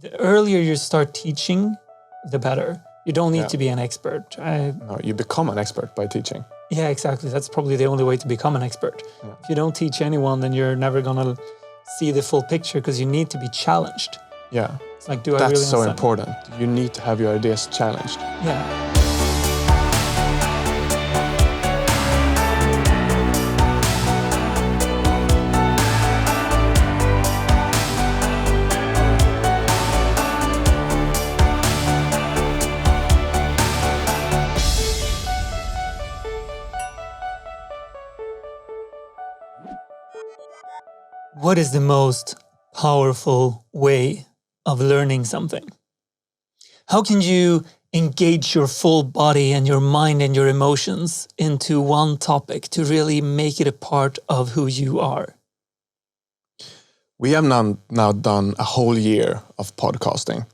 the earlier you start teaching, the better. You don't need to be an expert. No, you become an expert by teaching. Yeah, exactly. That's probably the only way to become an expert. Yeah. If you don't teach anyone, then you're never going to see the full picture because you need to be challenged. Yeah. It's like, do I really That's so understand? important. You need to have your ideas challenged. Yeah. What is the most powerful way of learning something? How can you engage your full body and your mind and your emotions into one topic to really make it a part of who you are? We have now done a whole year of podcasting.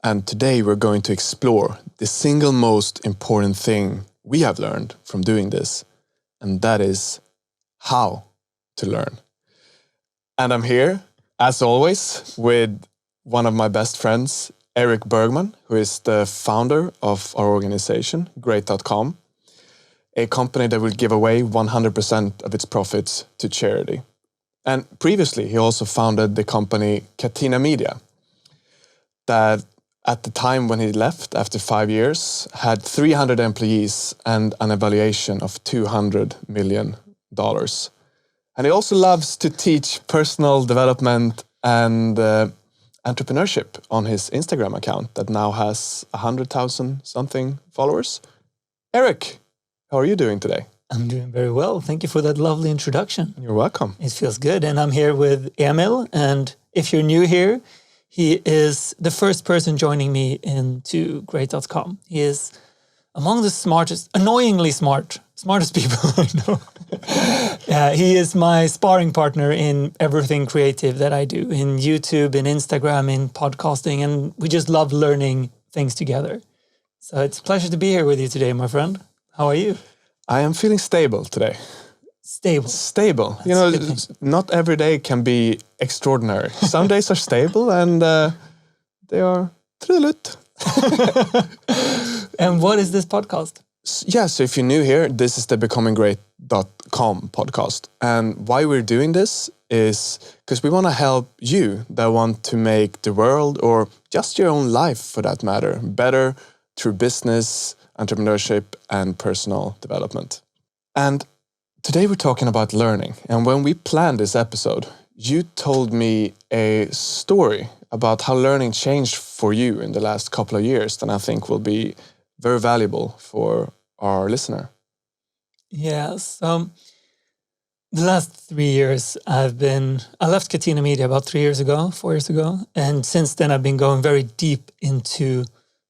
And today we're going to explore the single most important thing we have learned from doing this. And that is how to learn. And I'm here, as always, with one of my best friends, Erik Bergman, who is the founder of our organization, Great.com, a company that will give away 100% of its profits to charity. And previously, he also founded the company Catena Media, that at the time when he left, after 5 years, had 300 employees and an evaluation of $200 million. And he also loves to teach personal development and entrepreneurship on his Instagram account that now has 100,000 something followers. Erik, how are you doing today? I'm doing very well. Thank you for that lovely introduction. You're welcome. It feels good. And I'm here with Emil. And if you're new here, he is the first person joining me into Great.com. He is among the smartest, annoyingly smartest people I know. He is my sparring partner in everything creative that I do, in YouTube, in Instagram, in podcasting, and we just love learning things together. So it's a pleasure to be here with you today, my friend. How are you? I am feeling stable today. Stable. That's you know, not every day can be extraordinary. Some days are stable and they are trudelutt. And what is this podcast? Yeah, so if you're new here, this is the becominggreat.com podcast. And why we're doing this is because we want to help you that want to make the world, or just your own life for that matter, better through business, entrepreneurship, and personal development. And today we're talking about learning. And when we planned this episode, you told me a story about how learning changed for you in the last couple of years that I think will be very valuable for our listener. Yes. The last 3 years I left Catena Media about 4 years ago. And since then I've been going very deep into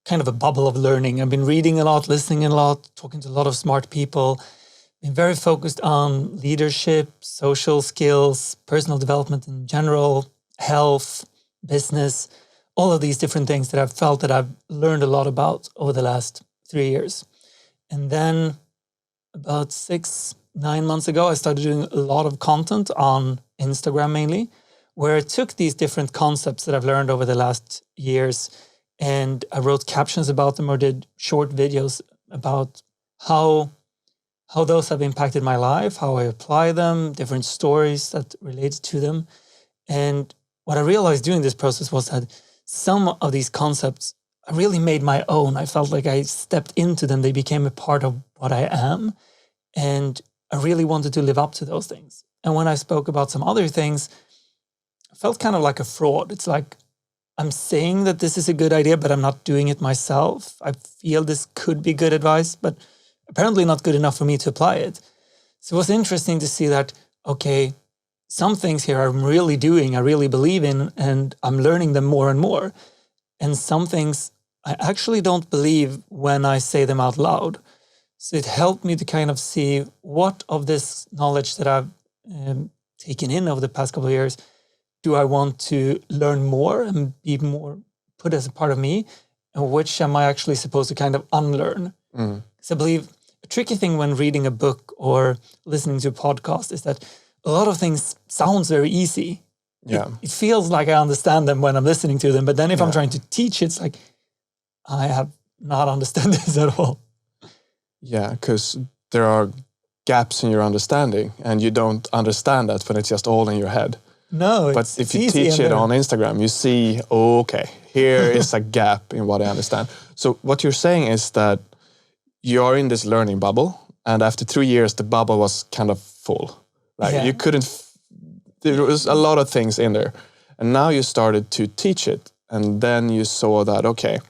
kind of a bubble of learning. I've been reading a lot, listening a lot, talking to a lot of smart people. Been very focused on leadership, social skills, personal development in general, health, business, all of these different things that I've felt that I've learned a lot about over the last 3 years. And then about 6-9 months ago, I started doing a lot of content on Instagram mainly, where I took these different concepts that I've learned over the last years and I wrote captions about them or did short videos about how those have impacted my life, how I apply them, different stories that related to them. And what I realized during this process was that some of these concepts I really made my own. I felt like I stepped into them. They became a part of what I am. And I really wanted to live up to those things. And when I spoke about some other things, I felt kind of like a fraud. It's like I'm saying that this is a good idea, but I'm not doing it myself. I feel this could be good advice, but apparently not good enough for me to apply it. So it was interesting to see that, okay, some things here I'm really doing, I really believe in, and I'm learning them more and more. And some things I actually don't believe when I say them out loud. So it helped me to kind of see what of this knowledge that I've taken in over the past couple of years do I want to learn more and be more put as a part of me, and which am I actually supposed to kind of unlearn? Because I believe a tricky thing when reading a book or listening to a podcast is that a lot of things sounds very easy. it feels like I understand them when I'm listening to them. But then if I'm trying to teach, it's like, I have not understood this at all. Yeah, because there are gaps in your understanding and you don't understand that when it's just all in your head. No, but if you teach it on Instagram, you see, okay, here is a gap in what I understand. So what you're saying is that you are in this learning bubble, and after 3 years, the bubble was kind of full. Like you couldn't, there was a lot of things in there. And now you started to teach it. And then you saw that, okay,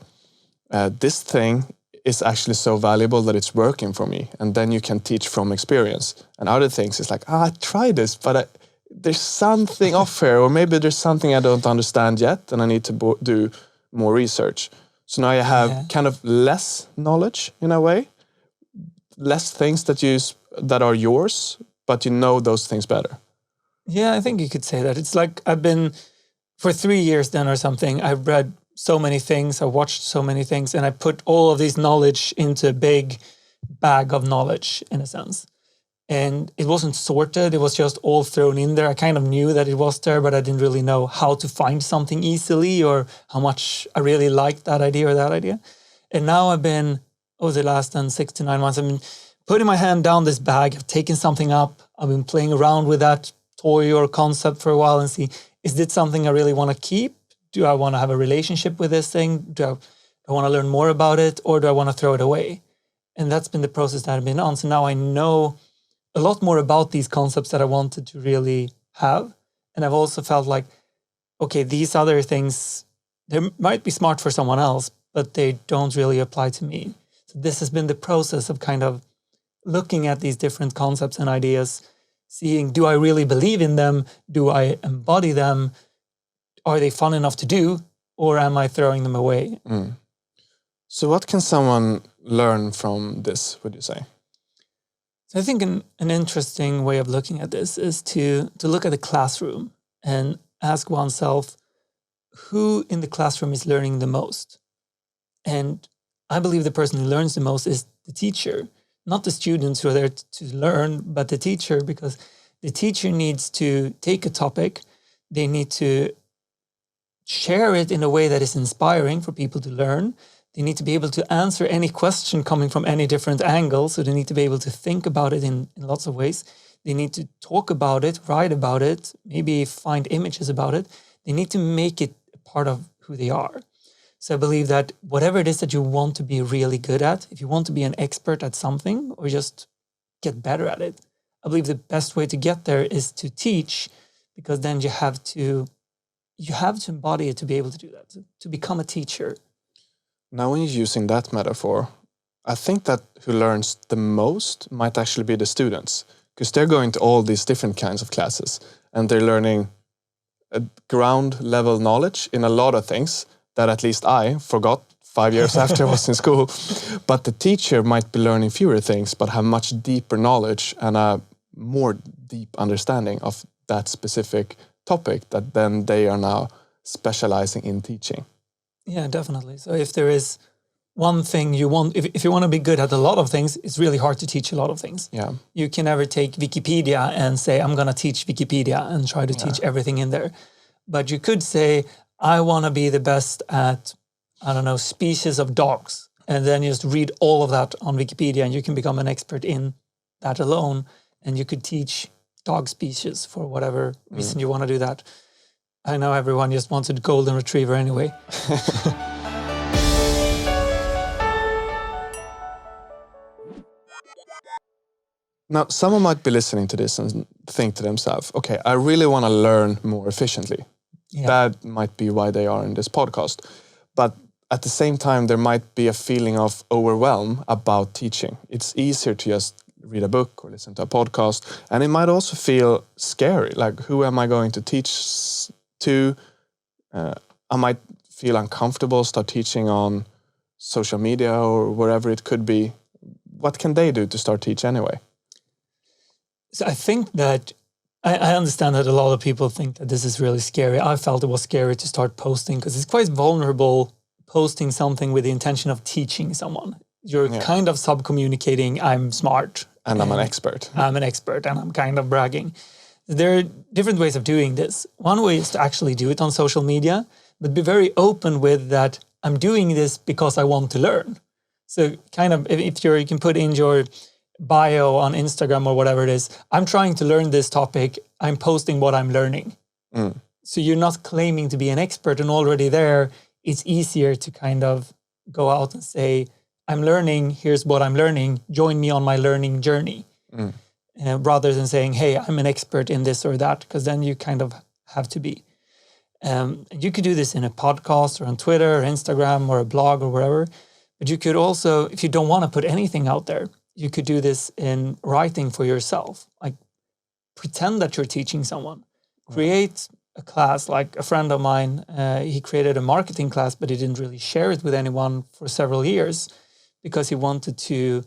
this thing is actually so valuable that it's working for me. And then you can teach from experience. And other things is like, I tried this, but there's something off here, or maybe there's something I don't understand yet, and I need to do more research. So now you have kind of less knowledge in a way, less things that are yours, but you know those things better. Yeah, I think you could say that. It's like I've been, for 3 years then or something, I've read so many things, I watched so many things, and I put all of this knowledge into a big bag of knowledge, in a sense. And it wasn't sorted, it was just all thrown in there. I kind of knew that it was there, but I didn't really know how to find something easily or how much I really liked that idea or that idea. And now I've been, over the last 6 to 9 months, I've been putting my hand down this bag, I've taken something up, I've been playing around with that toy or concept for a while and see, is this something I really want to keep? Do I want to have a relationship with this thing? Do I want to learn more about it, or do I want to throw it away? And that's been the process that I've been on. So now I know a lot more about these concepts that I wanted to really have. And I've also felt like, okay, these other things, they might be smart for someone else, but they don't really apply to me. So this has been the process of kind of looking at these different concepts and ideas, seeing, do I really believe in them? Do I embody them? Are they fun enough to do? Or am I throwing them away? So what can someone learn from this, would you say? So I think an interesting way of looking at this is to look at the classroom and ask oneself, who in the classroom is learning the most? And I believe the person who learns the most is the teacher, not the students who are there to learn, but the teacher, because the teacher needs to take a topic, they need to share it in a way that is inspiring for people to learn. They need to be able to answer any question coming from any different angle. So they need to be able to think about it in lots of ways. They need to talk about it, write about it, maybe find images about it. They need to make it a part of who they are. So I believe that whatever it is that you want to be really good at, if you want to be an expert at something or just get better at it, I believe the best way to get there is to teach, because then you have to embody it to be able to do that, to become a teacher. Now, when you're using that metaphor, I think that who learns the most might actually be the students, because they're going to all these different kinds of classes and they're learning a ground level knowledge in a lot of things that at least I forgot 5 years after I was in school. But the teacher might be learning fewer things, but have much deeper knowledge and a more deep understanding of that specific topic that then they are now specializing in teaching. Yeah, definitely. So if there is one thing you want, if you want to be good at a lot of things, it's really hard to teach a lot of things. Yeah. You can never take Wikipedia and say, I'm going to teach Wikipedia and try to teach everything in there. But you could say, I want to be the best at, I don't know, species of dogs. And then you just read all of that on Wikipedia and you can become an expert in that alone. And you could teach dog species for whatever reason you want to do that. I know everyone just wants a golden retriever anyway. Now, someone might be listening to this and think to themselves, okay, I really want to learn more efficiently. Yeah. That might be why they are in this podcast. But at the same time, there might be a feeling of overwhelm about teaching. It's easier to just read a book or listen to a podcast. And it might also feel scary. Like, who am I going to teach to? I might feel uncomfortable, start teaching on social media or wherever it could be. What can they do to start teach anyway? So I think that I understand that a lot of people think that this is really scary. I felt it was scary to start posting because it's quite vulnerable posting something with the intention of teaching someone. You're kind of sub-communicating, I'm smart. And I'm an expert. I'm an expert and I'm kind of bragging. There are different ways of doing this. One way is to actually do it on social media, but be very open with that I'm doing this because I want to learn. So kind of if you can put in your bio on Instagram or whatever it is, I'm trying to learn this topic, I'm posting what I'm learning. So you're not claiming to be an expert, and already there, it's easier to kind of go out and say, I'm learning, here's what I'm learning, join me on my learning journey. Rather than saying, hey, I'm an expert in this or that, because then you kind of have to be. You could do this in a podcast or on Twitter or Instagram or a blog or wherever. But you could also, if you don't want to put anything out there, you could do this in writing for yourself. Like pretend that you're teaching someone. Create a class. Like a friend of mine, he created a marketing class, but he didn't really share it with anyone for several years because he wanted to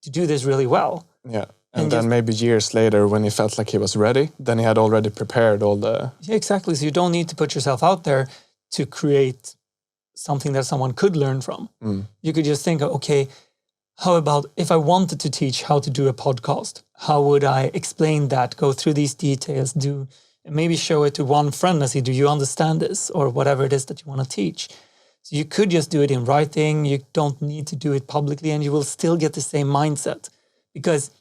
do this really well. Yeah. And then maybe years later, when he felt like he was ready, then he had already prepared all the... Yeah, exactly. So you don't need to put yourself out there to create something that someone could learn from. You could just think, okay, how about if I wanted to teach how to do a podcast? How would I explain that, go through these details, and maybe show it to one friend and say, do you understand this? Or whatever it is that you want to teach. So you could just do it in writing. You don't need to do it publicly, and you will still get the same mindset. Because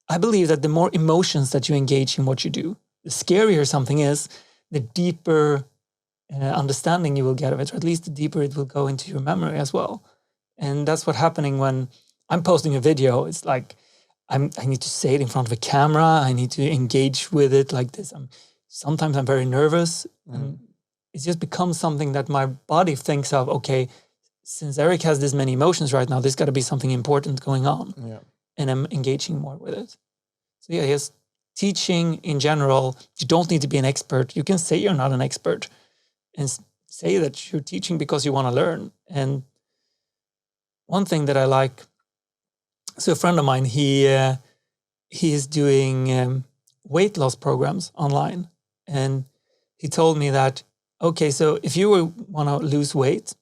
I believe that the more emotions that you engage in what you do, the scarier something is, the deeper understanding you will get of it, or at least the deeper it will go into your memory as well. And that's what's happening when I'm posting a video. It's like I need to say it in front of a camera. I need to engage with it like this. Sometimes I'm very nervous. And it just becomes something that my body thinks of, okay, since Erik has this many emotions right now, there's got to be something important going on. Yeah. And I'm engaging more with it. So yeah, yes, teaching in general, you don't need to be an expert. You can say you're not an expert and say that you're teaching because you want to learn. And one thing that I like, so a friend of mine, he is doing weight loss programs online. And he told me that, okay, so if you want to lose weight,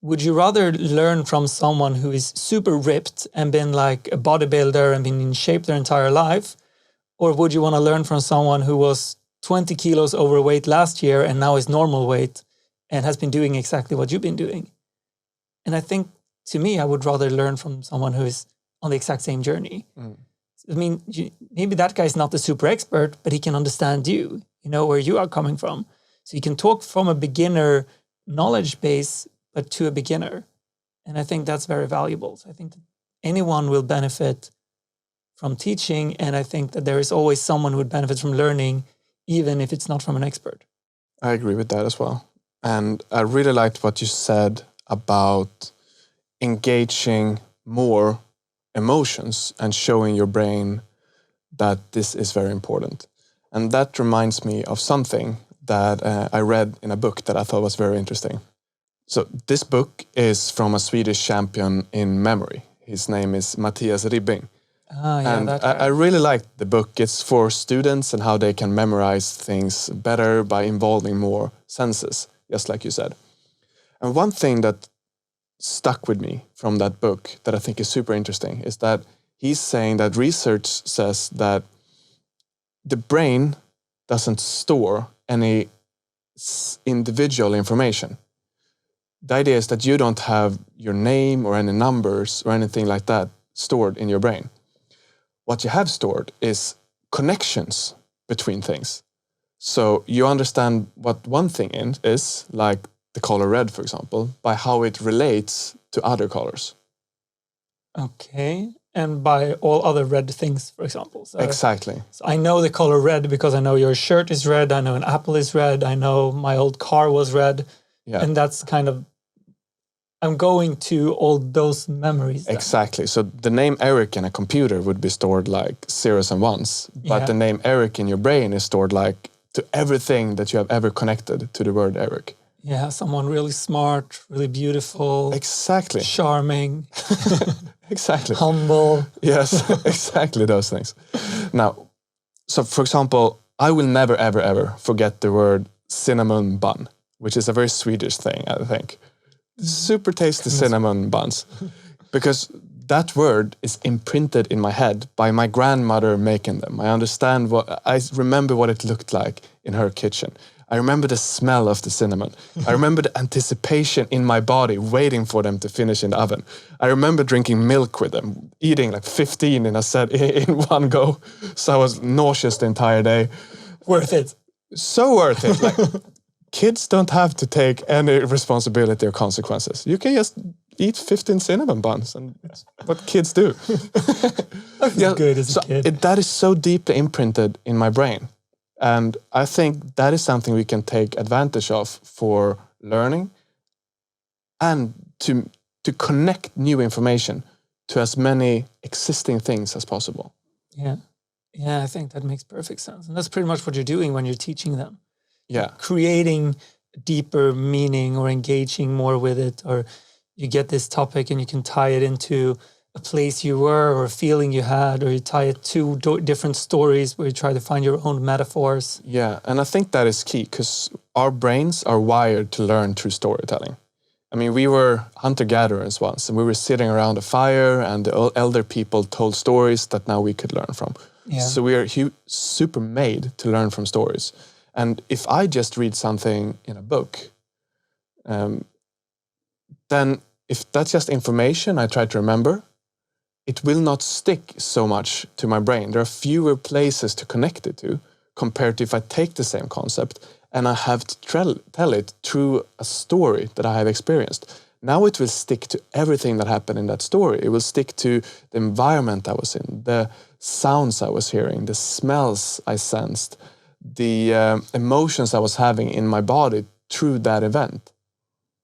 would you rather learn from someone who is super ripped and been like a bodybuilder and been in shape their entire life? Or would you want to learn from someone who was 20 kilos overweight last year and now is normal weight and has been doing exactly what you've been doing? And I think, to me, I would rather learn from someone who is on the exact same journey. I mean, maybe that guy's not the super expert, but he can understand you, where you are coming from. So you can talk from a beginner knowledge base, but to a beginner. And I think that's very valuable. So I think that anyone will benefit from teaching. And I think that there is always someone who would benefit from learning, even if it's not from an expert. I agree with that as well. And I really liked what you said about engaging more emotions and showing your brain that this is very important. And that reminds me of something that I read in a book that I thought was very interesting. So this book is from a Swedish champion in memory. His name is Mattias Ribbing. And I really liked the book. It's for students and how they can memorize things better by involving more senses, just like you said. And one thing that stuck with me from that book that I think is super interesting is that he's saying that research says that the brain doesn't store any individual information. The idea is that you don't have your name or any numbers or anything like that stored in your brain. What you have stored is connections between things. So you understand what one thing is, like the color red, for example, by how it relates to other colors. Okay. And by all other red things, for example. So, exactly. So I know the color red because I know your shirt is red. I know an apple is red. I know my old car was red. Yeah. And that's kind of, I'm going to all those memories. Then. Exactly. So the name Erik in a computer would be stored like zeros and ones. But the name Erik in your brain is stored like to everything that you have ever connected to the word Erik. Yeah, someone really smart, really beautiful. Exactly. Charming. Exactly. Humble. Yes, exactly those things. Now, so for example, I will never, ever, ever forget the word cinnamon bun, which is a very Swedish thing, I think. Super tasty cinnamon buns. Because that word is imprinted in my head by my grandmother making them. I remember what it looked like in her kitchen. I remember the smell of the cinnamon. I remember the anticipation in my body waiting for them to finish in the oven. I remember drinking milk with them, eating like 15 in one go. So I was nauseous the entire day. Worth it. So worth it. Like, kids don't have to take any responsibility or consequences. You can just eat 15 cinnamon buns, and it's what kids do. That's good as a kid. That is so deeply imprinted in my brain. And I think that is something we can take advantage of for learning and to connect new information to as many existing things as possible. Yeah. Yeah, I think that makes perfect sense. And that's pretty much what you're doing when you're teaching them. Yeah. Creating deeper meaning or engaging more with it, or you get this topic and you can tie it into a place you were or a feeling you had, or you tie it to different stories where you try to find your own metaphors. Yeah, and I think that is key because our brains are wired to learn through storytelling. I mean, we were hunter-gatherers once, and we were sitting around a fire, and the elder people told stories that now we could learn from. Yeah. So we are super made to learn from stories. And if I just read something in a book, then if that's just information I try to remember, it will not stick so much to my brain. There are fewer places to connect it to compared to if I take the same concept and I have to tell it through a story that I have experienced. Now it will stick to everything that happened in that story. It will stick to the environment I was in, the sounds I was hearing, the smells I sensed, the emotions I was having in my body through that event.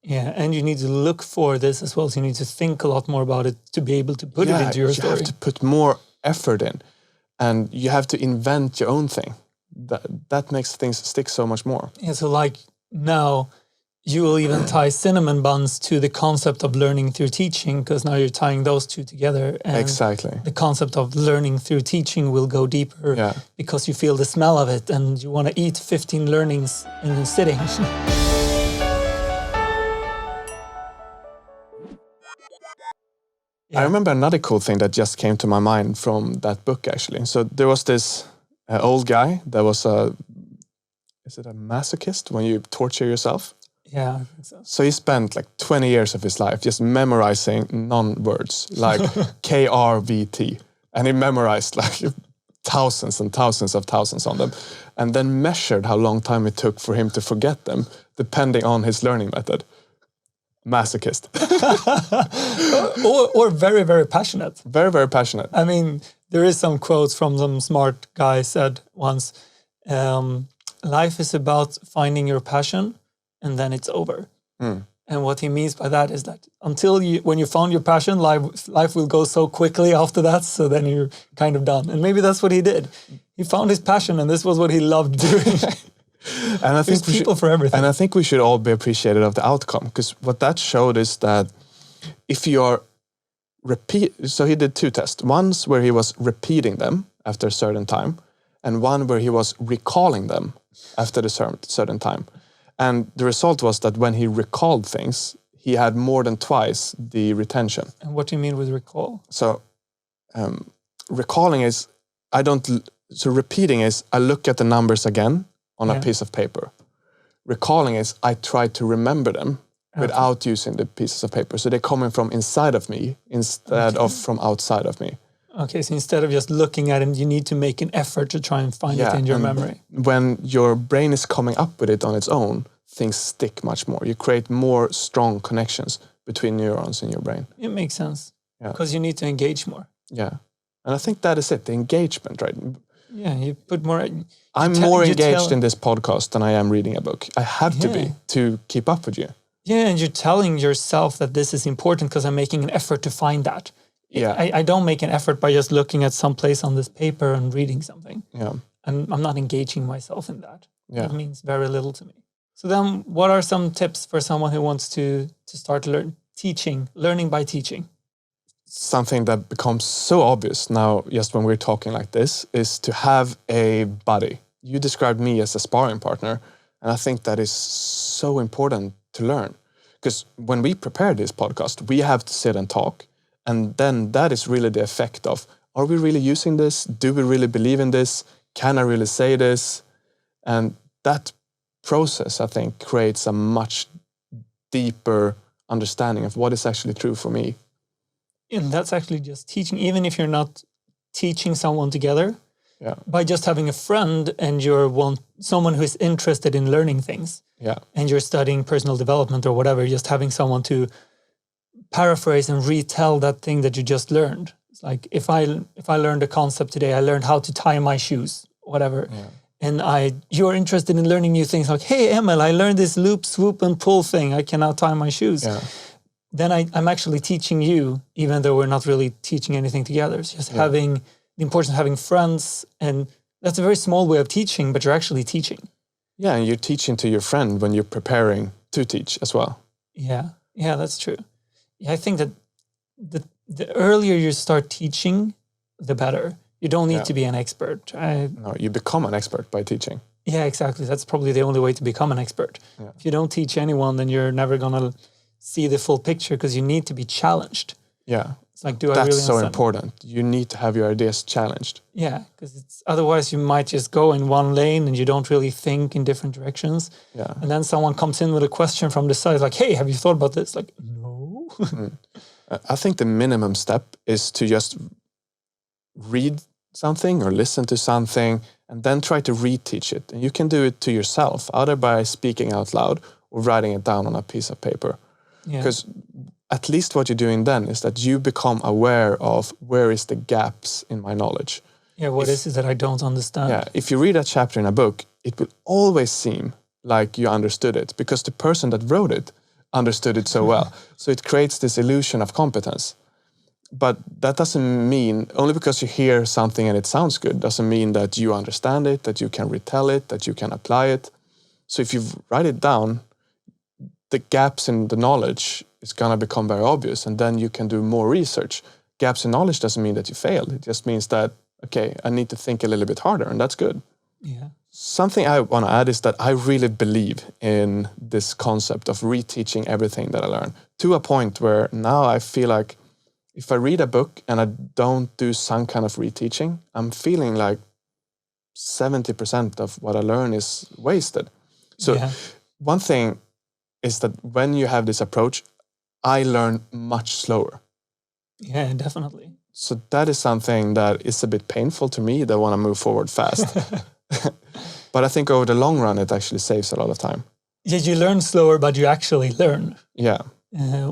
Yeah, and you need to look for this as well. So you need to think a lot more about it to be able to put it into your story. You have to put more effort in, and you have to invent your own thing. That makes things stick so much more. Yeah, so like now you will even tie cinnamon buns to the concept of learning through teaching, because now you're tying those two together. And exactly. The concept of learning through teaching will go deeper because you feel the smell of it and you want to eat 15 learnings in a sitting. I remember another cool thing that just came to my mind from that book, actually. So there was this old guy that was is it a masochist when you torture yourself? Yeah, I think so. So he spent like 20 years of his life just memorizing non-words, like KRVT. And he memorized like thousands and thousands on them, and then measured how long time it took for him to forget them, depending on his learning method. Masochist. or very, very passionate. Very, very passionate. I mean, there is some quotes from some smart guy said once, life is about finding your passion and then it's over. And what he means by that is that when you found your passion, life will go so quickly after that, so then you're kind of done. And maybe that's what he did. He found his passion and this was what he loved doing. And I think for everything. And I think we should all be appreciative of the outcome, because what that showed is that if you are so he did 2 tests. One where he was repeating them after a certain time, and one where he was recalling them after a certain time. And the result was that when he recalled things, he had more than twice the retention. And what do you mean with recall? So recalling is repeating is I look at the numbers again on a piece of paper. Recalling is I try to remember them without using the pieces of paper. So they're coming from inside of me instead of from outside of me. Okay, so instead of just looking at it, you need to make an effort to try and find it in your memory. When your brain is coming up with it on its own, things stick much more. You create more strong connections between neurons in your brain. It makes sense. Because you need to engage more. Yeah. And I think that is it, the engagement, right? Yeah, you put more... I'm more engaged in this podcast than I am reading a book. I have to be to keep up with you. Yeah, and you're telling yourself that this is important because I'm making an effort to find that. Yeah, I don't make an effort by just looking at some place on this paper and reading something. Yeah, and I'm not engaging myself in that. Yeah, it means very little to me. So then, what are some tips for someone who wants to start learning by teaching? Something that becomes so obvious now, just when we're talking like this, is to have a buddy. You described me as a sparring partner, and I think that is so important to learn. Because when we prepare this podcast, we have to sit and talk, And then that is really the effect of, are we really using this? Do we really believe in this? Can I really say this? And that process, I think, creates a much deeper understanding of what is actually true for me. And that's actually just teaching, even if you're not teaching someone together, by just having a friend and you're someone who is interested in learning things, and you're studying personal development or whatever, just having someone to paraphrase and retell that thing that you just learned. It's like if I learned a concept today, I learned how to tie my shoes, whatever. And you're interested in learning new things, like, hey, Emil, I learned this loop, swoop, and pull thing. I can now tie my shoes. Then I'm actually teaching you, even though we're not really teaching anything together. It's just having the importance of having friends. And that's a very small way of teaching, but you're actually teaching. Yeah, and you're teaching to your friend when you're preparing to teach as well. Yeah, that's true. Yeah, I think that the earlier you start teaching, the better. You don't need to be an expert. No, you become an expert by teaching. Yeah, exactly. That's probably the only way to become an expert. If you don't teach anyone, then you're never going to see the full picture because you need to be challenged. It's like, do I really understand? That's so important. You need to have your ideas challenged. Yeah, because otherwise you might just go in one lane and you don't really think in different directions. And then someone comes in with a question from the side, like, hey, have you thought about this? Like, no. I think the minimum step is to just read something or listen to something and then try to reteach it. And you can do it to yourself, either by speaking out loud or writing it down on a piece of paper. Because at least what you're doing then is that you become aware of where is the gaps in my knowledge. What is it that I don't understand? If you read a chapter in a book, it will always seem like you understood it because the person that wrote it understood it so well. So it creates this illusion of competence. But that doesn't mean, only because you hear something and it sounds good, doesn't mean that you understand it, that you can retell it, that you can apply it. So if you write it down, the gaps in the knowledge is going to become very obvious, and then you can do more research. Gaps in knowledge doesn't mean that you failed. It just means that, okay, I need to think a little bit harder, and that's good. Something I want to add is that I really believe in this concept of reteaching everything that I learn, to a point where now I feel like if I read a book and I don't do some kind of reteaching, I'm feeling like 70% of what I learn is wasted. So one thing is that when you have this approach, I learn much slower. Yeah, definitely. So that is something that is a bit painful to me, that I want to move forward fast. But I think over the long run, it actually saves a lot of time. Yeah, you learn slower, but you actually learn.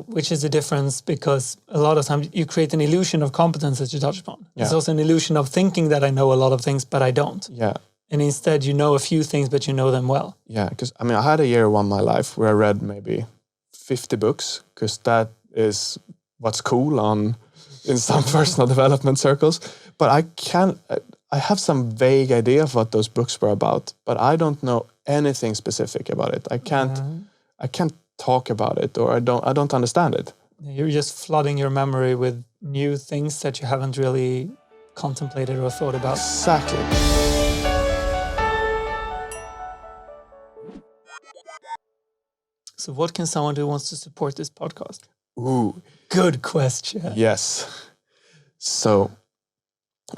Which is a difference, because a lot of times you create an illusion of competence that you touched upon. It's also an illusion of thinking that I know a lot of things, but I don't. And instead you know a few things, but you know them well. Because I had a year one of my life where I read maybe 50 books, because that is what's cool in some personal development circles. But I have some vague idea of what those books were about, but I don't know anything specific about it. I can't talk about it, or I don't understand it. You're just flooding your memory with new things that you haven't really contemplated or thought about. Exactly. So what can someone do who wants to support this podcast? Ooh. Good question. Yes. So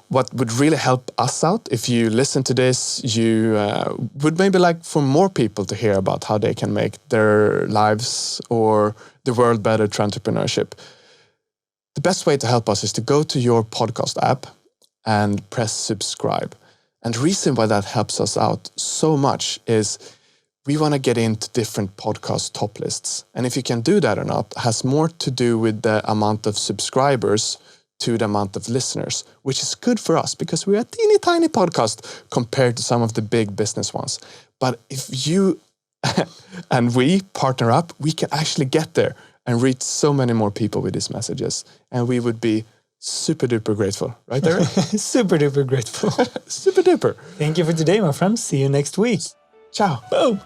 what would really help us out, if you listen to this, you would maybe like for more people to hear about how they can make their lives or the world better through entrepreneurship. The best way to help us is to go to your podcast app and press subscribe. And the reason why that helps us out so much is we want to get into different podcast top lists. And if you can do that or not has more to do with the amount of subscribers to the amount of listeners, which is good for us because we're a teeny tiny podcast compared to some of the big business ones. But if you and we partner up, we can actually get there and reach so many more people with these messages. And we would be super duper grateful. Right, Erik? Super duper grateful. Super duper. Thank you for today, my friends. See you next week. Ciao. Boom.